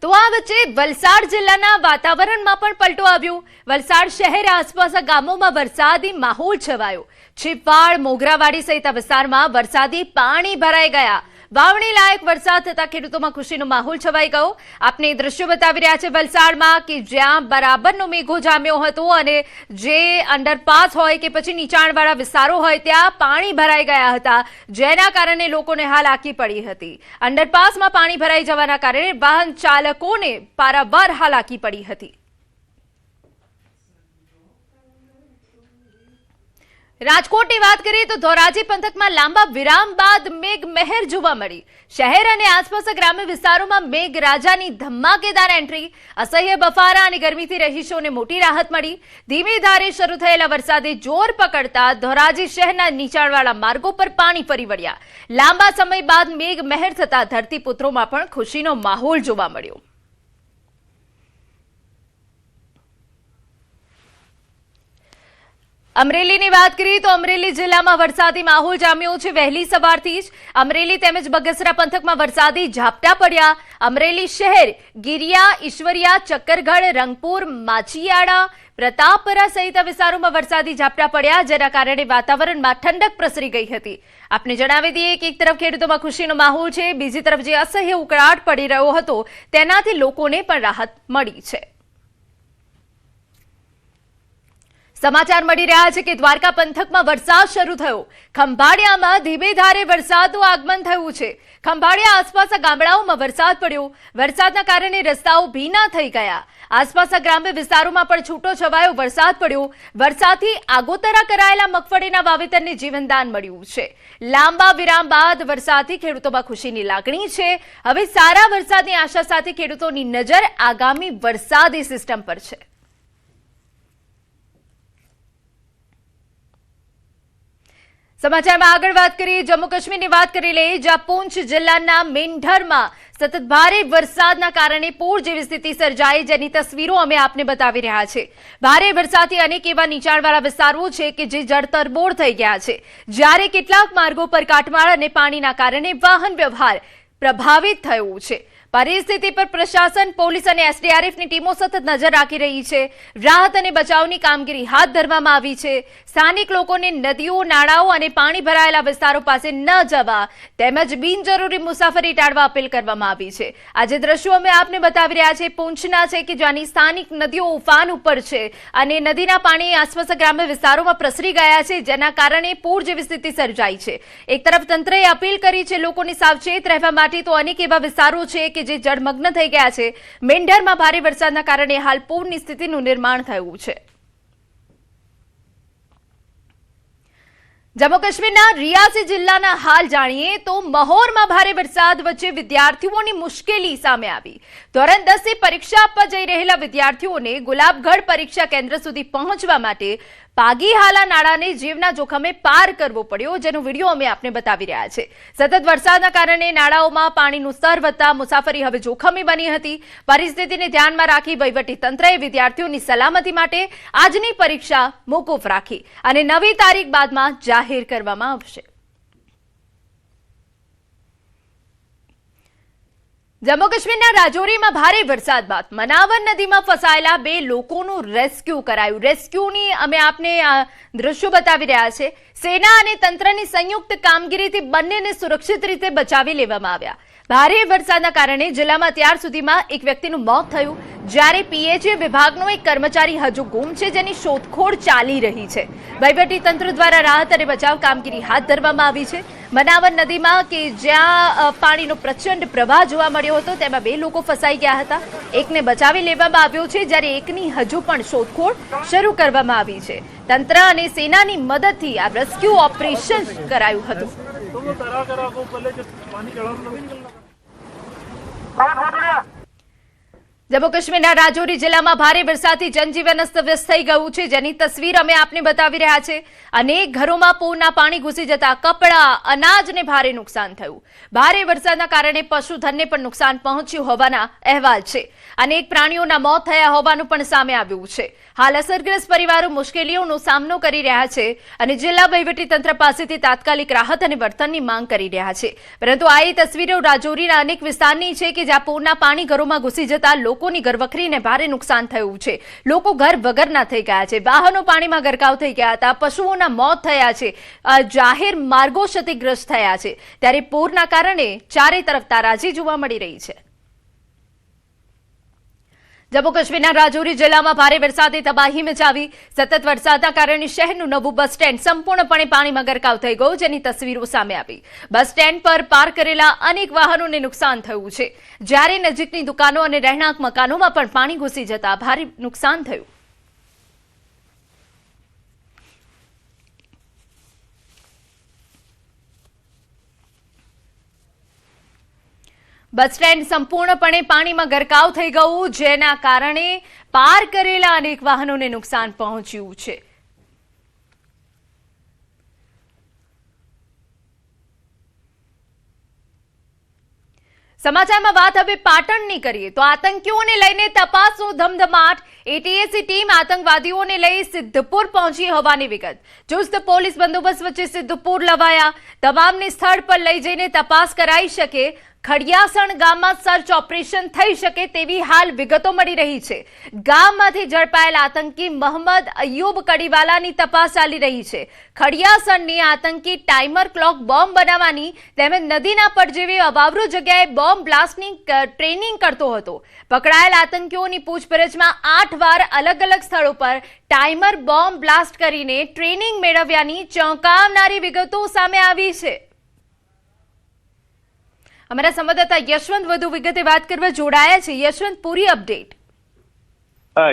તો આ વચ્ચે વલસાડ જિલ્લાના વાતાવરણમાં પણ પલટો આવ્યો। વલસાડ શહેર આસપાસના ગામોમાં વરસાદી માહોલ છવાયો। છીપવાડ, મોગરાવાડી સહિત વિસ્તારમાં વરસાદી પાણી ભરાઈ ગયા। વાવણી લાયક વરસાદ થતા ખેડૂતોમાં ખુશીનો માહોલ છવાઈ ગયો। આપને દ્રશ્યો બતાવી રહ્યા છે વલસાડમાં કે જ્યાં બરાબરનો મેઘો જામ્યો હતો અને જે અંડરપાસ હોય કે પછી નીચાણવાળા વિસ્તારો હોય ત્યાં પાણી ભરાઈ ગયા હતા, જેના કારણે લોકોને હાલાકી પડી હતી। અંડરપાસમાં પાણી ભરાઈ જવાના કારણે વાહન ચાલકોને પારાવાર હાલાકી પડી હતી। રાજકોટની વાત કરીએ તો ધોરાજી પંથકમાં લાંબા વિરામ બાદ મેઘમહેર જોવા મળી। શહેર અને આસપાસના ગ્રામ્ય વિસ્તારોમાં મેઘરાજાની ધમાકેદાર એન્ટ્રી, અસહ્ય બફારા અને ગરમીથી રહીશોને મોટી રાહત મળી। ધીમી ધારે શરૂ થયેલા વરસાદે જોર પકડતા ધોરાજી શહેરના નીચાણવાળા માર્ગો પર પાણી ફરી વળ્યા। લાંબા સમય બાદ મેઘમહેર થતા ધરતીપુત્રોમાં પણ ખુશીનો માહોલ જોવા મળ્યો। અમરેલીની વાત કરીએ તો અમરેલી જિલ્લામાં વરસાદી માહોલ જામ્યો છે। વહેલી સવારથી જ અમરેલી તેમજ બગસરા પંથકમાં વરસાદી ઝાપટા પડ્યા। અમરેલી શહેર, ગિરિયા, ઈશ્વરિયા, ચક્કરગઢ, રંગપુર, માચીયાડા, પ્રતાપપરા સહિત વિસ્તારોમાં વરસાદી ઝાપટા પડ્યા, જેના કારણે વાતાવરણમાં ઠંડક પ્રસરી ગઈ હતી। આપને જણાવી દઈએ કે એક તરફ ખેડૂતોમાં ખુશીનો માહોલ છે, બીજી તરફ જે અસહ્ય ઉકળાટ પડી રહ્યો હતો તેનાથી લોકોને પણ રાહત મળી છે। સમાચાર મળી રહ્યા છે કે દ્વારકા પંથકમાં વરસાદ શરૂ થયો। ખંભાળિયામાં ધીમે ધારે વરસાદનું આગમન થયું છે। ખંભાળિયા આસપાસના ગામડાઓમાં વરસાદ પડ્યો। વરસાદના કારણે રસ્તાઓ ભીના થઈ ગયા। આસપાસના ગ્રામ્ય વિસ્તારોમાં પણ છૂટો છવાયો વરસાદ પડ્યો। વરસાદથી આગોતરા કરાયેલા મગફળીના વાવેતરને જીવનદાન મળ્યું છે। લાંબા વિરામ બાદ વરસાદથી ખેડૂતોમાં ખુશીની લાગણી છે। હવે સારા વરસાદની આશા સાથે ખેડૂતોની નજર આગામી વરસાદી સિસ્ટમ પર છે। સમાચારમાં આગળ વાત કરીએ, જમ્મુ કાશ્મીરની વાત કરી લઈએ, જ્યાં પૂંછ જિલ્લાના મેંઢરમાં સતત ભારે વરસાદના કારણે પૂર જેવી સ્થિતિ સર્જાઈ, જેની તસવીરો અમે આપને બતાવી રહ્યા છે। ભારે વરસાદથી અનેક એવા નીચાણવાળા વિસ્તારો છે કે જે જળતરબોળ થઈ ગયા છે, જ્યારે કેટલાક માર્ગો પર કાટમાળ અને પાણીના કારણે વાહન વ્યવહાર પ્રભાવિત થયો છે। પરિસ્થિતિ પર પ્રશાસન, પોલીસ અને એસડીઆરએફની ટીમો સતત નજર રાખી રહી છે। રાહત અને બચાવની કામગીરી હાથ ધરવામાં આવી છે। સ્થાનિક લોકોને નદીઓ, નાળાઓ અને પાણી ભરાયેલા વિસ્તારો પાસે ન જવા તેમજ બિનજરૂરી મુસાફરી ટાળવા અપીલ કરવામાં આવી છે। આજે દ્રશ્યો અમે આપને બતાવી રહ્યા છે પૂંછના છે કે જ્યાંની સ્થાનિક નદીઓ ઉફાન ઉપર છે અને નદીના પાણી આસપાસના ગ્રામ્ય વિસ્તારોમાં પ્રસરી ગયા છે, જેના કારણે પૂર જેવી સ્થિતિ સર્જાઈ છે। એક તરફ તંત્રએ અપીલ કરી છે લોકોને સાવચેત રહેવા માટે, તો અનેક એવા વિસ્તારો છે કે જે જળમગ્ન થઈ ગયા છે। મેંઢરમાં ભારે વરસાદના કારણે હાલ પૂરની સ્થિતિનું નિર્માણ થયું છે। જમ્મુ કાશ્મીરના રિયાસી જિલ્લાના હાલ જાણીએ તો મહોરમાં ભારે વરસાદ વચ્ચે વિદ્યાર્થીઓની મુશ્કેલી સામે આવી। ધોરણ 10 ની પરીક્ષા આપવા જઈ રહેલા વિદ્યાર્થીઓને ગુલાબગઢ પરીક્ષા કેન્દ્ર સુધી પહોંચવા માટે પાગીહાલા નાળાને જીવના જોખમે પાર કરવો પડ્યો, જેનો વિડીયો અમે આપને બતાવી રહ્યા છે। સતત વરસાદના કારણે નાળાઓમાં પાણીનું સ્તર વધતા મુસાફરી હવે જોખમી બની હતી। પરિસ્થિતિને ધ્યાનમાં રાખી વહીવટી તંત્રએ વિદ્યાર્થીઓની સલામતી માટે આજની પરીક્ષા મોકૂફ રાખી અને નવી તારીખ બાદમાં જાહેર કરવામાં આવશે। જમ્મુ કાશ્મીરના રાજૌરીમાં ભારે વરસાદ બાદ મનાવર નદીમાં ફસાયેલા 2 લોકોનું રેસ્ક્યુ કરાયું। રેસ્ક્યુની અમે આપને દ્રશ્યો બતાવી રહ્યા છે। સેના અને તંત્રની સંયુક્ત કામગીરીથી બંનેને સુરક્ષિત રીતે બચાવી લેવામાં આવ્યા। ભારે વરસાદના કારણે જિલ્લામાં અત્યાર સુધીમાં એક વ્યક્તિનું મોત થયું, જ્યારે પીએચએ વિભાગનો એક કર્મચારી હજુ ગુમ છે, જેની શોધખોળ ચાલી રહી છે। વહીવટી તંત્ર દ્વારા રાહત અને બચાવ કામગીરી હાથ ધરવામાં આવી છે। મનાવર નદીમાં કે જ્યાં પાણીનો પ્રચંડ પ્રવાહ જોવા મળ્યો હતો તેમાં 2 લોકો ફસાઈ ગયા હતા। એકને બચાવી લેવામાં આવ્યો છે, જ્યારે એકની હજુ પણ શોધખોળ શરૂ કરવામાં આવી છે। તંત્ર અને સેનાની મદદથી આ રેસ્ક્યુ ઓપરેશન કરાયું હતું। જમ્મુ કાશ્મીરના રાજૌરી જિલ્લામાં ભારે વરસાદથી જનજીવન અસ્તવ્યસ્ત થઈ ગયું છે, જેની તસવીર અમે આપને બતાવી રહ્યા છે। અનેક ઘરોમાં પૂરના પાણી ઘૂસી જતા કપડાં, અનાજને ભારે નુકસાન થયું। ભારે વરસાદના કારણે પશુધનને પણ નુકસાન પહોંચ્યું હોવાના અહેવાલ છે। અનેક પ્રાણીઓના મોત થયા હોવાનું પણ સામે આવ્યું છે। હાલ અસરગ્રસ્ત પરિવારો મુશ્કેલીઓનો સામનો કરી રહ્યા છે અને જિલ્લા વહીવટીતંત્ર પાસેથી તાત્કાલિક રાહત અને વળતરની માંગ કરી રહ્યા છે। પરંતુ આ તસવીરો રાજૌરીના અનેક વિસ્તારની છે કે જ્યાં પૂરના પાણી ઘરોમાં ઘૂસી જતા લોકોની ઘરવખરીને ભારે નુકસાન થયું છે। લોકો ઘર વગરના થઈ ગયા છે, વાહનો પાણીમાં ગરકાવ થઈ ગયા હતા, પશુઓના મોત થયા છે, જાહેર માર્ગો ક્ષતિગ્રસ્ત થયા છે। ત્યારે પૂરના કારણે ચારે તરફ તારાજી જોવા મળી રહી છે। જમ્મુ કાશ્મીરના રાજૌરી જિલ્લામાં ભારે વરસાદે તબાહી મચાવી। સતત વરસાદના કારણે શહેરનું નવું બસ સ્ટેન્ડ સંપૂર્ણપણે પાણીમાં ગરકાવ થઈ ગયું, જેની તસવીરો સામે આવી। બસ સ્ટેન્ડ પર પાર્ક કરેલા અનેક વાહનોને નુકસાન થયું છે, જ્યારે નજીકની દુકાનો અને રહેણાંક મકાનોમાં પણ પાણી ઘૂસી જતા ભારે નુકસાન થયું। બસ સ્ટેન્ડ સંપૂર્ણપણે પાણીમાં ગરકાવ થઈ ગયું, જેના કારણે પાર્ક કરેલા અનેક વાહનોને નુકસાન પહોંચ્યું છે। સમાચારમાં વાત હવે પાટણની કરીએ તો આતંકીઓને લઈને તપાસનો ધમધમાટ। એટીએસની ટીમ આતંકવાદીઓને લઈ સિદ્ધપુર પહોંચી હોવાની વિગત। ચુસ્ત પોલીસ બંદોબસ્ત વચ્ચે સિદ્ધપુર લવાયા। તમામને સ્થળ પર લઈ જઈને તપાસ કરાઈ શકે। ખડિયાસણ ગામમાં સર્ચ ઓપરેશન થઈ શકે તેવી હાલ વિગતો મળી રહી છે। ગામમાંથી ઝડપાયેલ આતંકી મોહમ્મદ અયુબ કડીવાલાની તપાસ ચાલી રહી છે। ખડિયાસણની આતંકી ટાઈમર ક્લોક બોમ્બ બનાવવાની તેમજ નદીના પટ જેવી અવાવરૂ જગ્યાએ બોમ્બ બ્લાસ્ટની ટ્રેનિંગ કરતો હતો। પકડાયેલ આતંકીઓની પૂછપરછમાં 8 વાર અલગ અલગ સ્થળો પર ટાઈમર બોમ્બ બ્લાસ્ટ કરીને ટ્રેનિંગ મેળવ્યાની ચોંકાવનારી વિગતો સામે આવી છે। અમારા સંવાદદાતા યશવંત વધુ વિગતે વાત કરવા જોડાયા છે। યશવંત, પૂરી અપડેટ।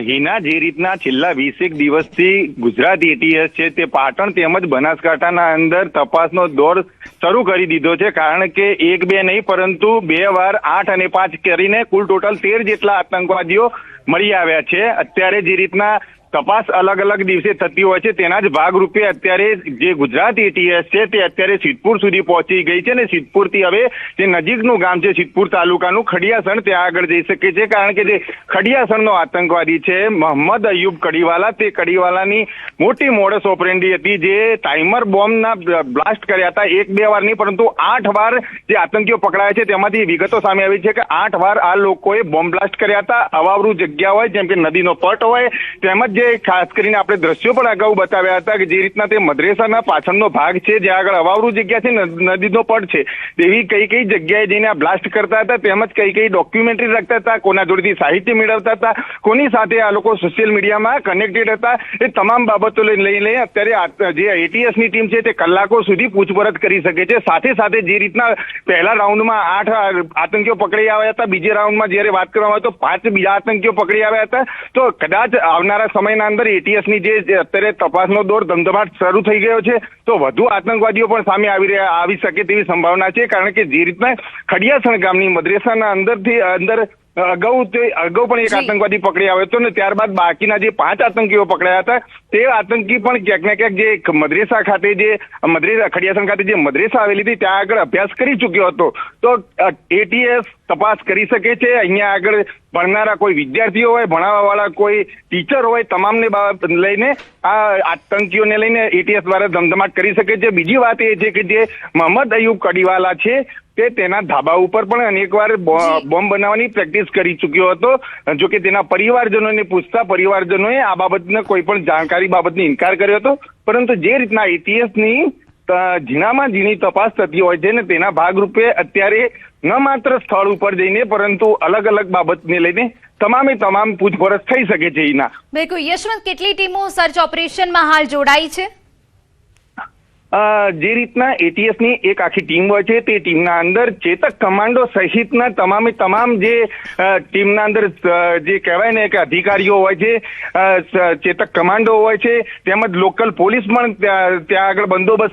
હિના, જે રીતના છેલ્લા 20 દિવસથી ગુજરાત એટીએસ છે તે પાટણ તેમજ બનાસકાંઠાના અંદર તપાસનો દોર શરૂ કરી દીધો છે, કારણ કે 1-2 નહીં પરંતુ 2 વાર 8 અને 5 કરીને કુલ ટોટલ 13 જેટલા આતંકવાદીઓ મળી આવ્યા છે। અત્યારે જે રીતના તપાસ અલગ અલગ દિવસે થતી હોય છે તેના જ ભાગરૂપે અત્યારે જે ગુજરાત એટીએસ છે તે અત્યારે સિદ્ધપુર સુધી પહોંચી ગઈ છે અને સિદ્ધપુરથી હવે જે નજીકનું ગામ છે સિદ્ધપુર તાલુકાનું ખડિયાસણ, ત્યાં આગળ જઈ શકે છે, કારણ કે જે ખડિયાસણનો આતંકવાદી છે મોહમ્મદ અયુબ કડીવાલા, તે કડીવાલાની મોટી મોડસ ઓપરેન્ડી હતી, જે ટાઈમર બોમ્બના બ્લાસ્ટ કર્યા હતા। 1-2 વાર નહીં પરંતુ 8 વાર જે આતંકીઓ પકડાયા છે તેમાંથી વિગતો સામે આવી છે કે 8 વાર આ લોકોએ બોમ્બ બ્લાસ્ટ કર્યા હતા। અવાવરૂ જગ્યા હોય જેમ કે નદીનો પટ હોય, તેમજ ખાસ કરીને આપણે દ્રશ્યો પણ અગાઉ બતાવ્યા હતા કે જે રીતના તે મદ્રેસાના પાછળનો ભાગ છે, જ્યાં આગળ અવાવરૂ જગ્યા છે, નદીનો પટ છે, તેવી કઈ જગ્યાએ જઈને આ બ્લાસ્ટ કરતા હતા, તેમજ કઈ ડોક્યુમેન્ટરી રાખતા હતા, કોના જોડેથી સાહિત્ય મેળવતા હતા, કોની સાથે આ લોકો સોશિયલ મીડિયામાં કનેક્ટેડ હતા, એ તમામ બાબતો લઈને અત્યારે જે એટીએસની ટીમ છે તે કલાકો સુધી પૂછપરછ કરી શકે છે। સાથે સાથે જે રીતના પહેલા રાઉન્ડમાં 8 આતંકીઓ પકડી આવ્યા હતા, બીજા રાઉન્ડમાં જ્યારે વાત કરવામાં આવે તો 5 બીજા આતંકીઓ પકડી આવ્યા હતા। તો કદાચ આવનારા સમય અંદર એટીએસની જે અત્યારે તપાસનો દોર ધમધમાટ શરૂ થઈ ગયો છે તો વધુ આતંકવાદીઓ પણ સામે આવી શકે તેવી સંભાવના છે, કારણ કે જે રીતના ખડિયાસણ ગામની મદ્રેસાના અંદર અગાઉ પણ એક આતંકવાદી પકડી આવ્યો હતો ને ત્યારબાદ બાકીના જે 5 આતંકીઓ પકડાયા હતા તે આતંકી પણ ક્યાંક ને ક્યાંક જે મદ્રેસા ખાતે ખડિયાસણ ખાતે જે મદ્રેસા આવેલી હતી ત્યાં આગળ અભ્યાસ કરી ચૂક્યો હતો। તો એટીએસ તપાસ કરી શકે છે। અહીંયા આગળ ભણનારા કોઈ વિદ્યાર્થીઓ હોય, ભણાવવાવાળા કોઈ ટીચર હોય, તમામને લઈને આ આતંકીઓને લઈને એટીએસ દ્વારા ધમધમાટ કરી શકે છે। બીજી વાત એ છે કે જે મોહમ્મદ અયુબ કડીવાલા છે તે તેના ધાબા ઉપર પણ અનેકવાર બોમ્બ બનાવવાની પ્રેક્ટિસ કરી ચૂક્યો હતો। જો કે તેના પરિવારજનોને પૂછતા પરિવારજનોએ આ બાબતને કોઈ પણ જાણકારી બાબતની ઇનકાર કર્યો હતો, પરંતુ જે રીતના એટીએસની ઝીણામાં ઝીણી તપાસ થતી હોય છે ને તેના ભાગરૂપે અત્યારે ન માત્ર સ્થળ ઉપર જઈને પરંતુ અલગ અલગ બાબતને લઈને તમામ પૂછપરછ થઈ શકે છે। હિના, બિલકુલ યશવંત, કેટલી ટીમો સર્ચ ઓપરેશનમાં હાલ જોડાઈ છે? જે રીતના એટીએસની એક આખી ટીમ હોય છે તે ટીમના અંદર ચેતક કમાન્ડો સહિતના તમામ જે ટીમના અંદર જે કહેવાય ને કે અધિકારીઓ હોય છે, ચેતક કમાન્ડો હોય છે, તેમજ લોકલ પોલીસ પણ ત્યાં આગળ બંદોબસ્ત